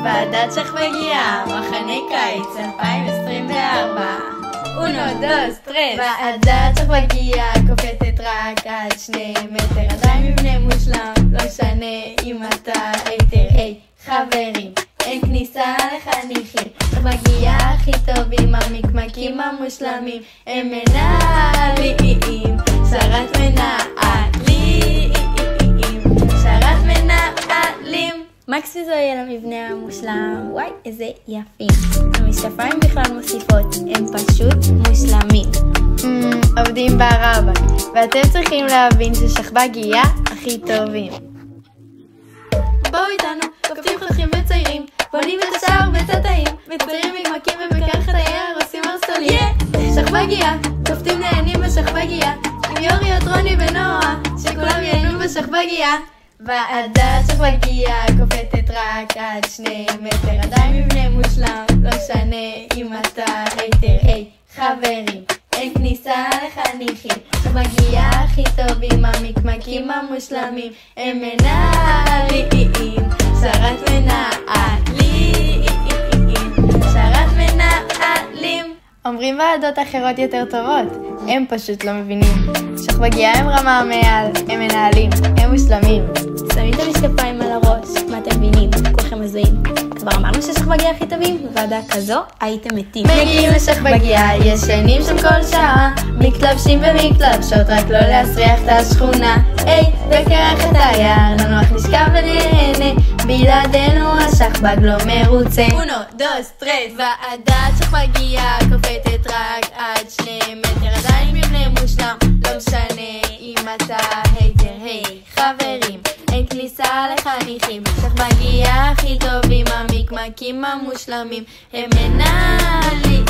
ועדת שכבגייה, מחנה קיץ 2024. אונו, דוס, טרס. ועדת שכבגייה קופצת רק עד 2 מטר, עדיין מבנה מושלם, לא משנה אם אתה היתר. היי, חברים, אין כניסה לחניכים, שכבגייה הכי טובים, המקמקים המושלמים, הם מנהלים, שרת מנהלים, שרת מנהלים. מקס וזוהי על המבנה המושלם, וואי איזה יפים. המשקפיים בכלל מוסיפות, הם פשוט מושלמים. עובדים ברבק, ואתם צריכים להבין ששכבגייה הכי טובים. בואו איתנו, קופצים חותכים וציירים, בונים את השער בצטעים, מציירים מקמקים ובקרחת היער עושים ארסולים. שכבגייה, קופצים נהנים בשכבגייה, עם יוריות רוני ונועה, שכולם ייהנו בשכבגייה. ועדת שכבגייה קופצת רק עד 2 מטר, עדיין מבנה מושלם, לא משנה אם אתה היתר. היי, חברים, אין כניסה לחניכים, שכבגייה הכי טובים, המקמקים המושלמים, הם מנהלים, שרת מנהלים, שרת מנהלים. אומרים ועדות אחרות יותר טובות, הם פשוט לא מבינים. שכבגייה הם רמה מעל, הם מנהלים, הם מושלמים. שמים את המשקפיים על הראש, מה אתם מבינים? כולכם מזוהים. כבר אמרנו ששכבגייה הכי טובים, בוועדה כזו הייתם מתים. מגיעים לשכבגייה, ישנים שם כל שעה, מתלבשים ומתלבשות, רק לא להסריח את השכונה. היי, בקרחת היער, לא נוח נשכב ונהנה, בלעדינו השכבג לא מרוצה. אונו, דוס, טרס. ועדת שכבגייה קופצת רק עד 2 מטר, עדיין מבנה מושלם, לא משנה אם אתה היתר. היי, חברים, אין כניסה לחניכים, שכבגייה הכי טובים, המקמקים המושלמים, הם מנהלים,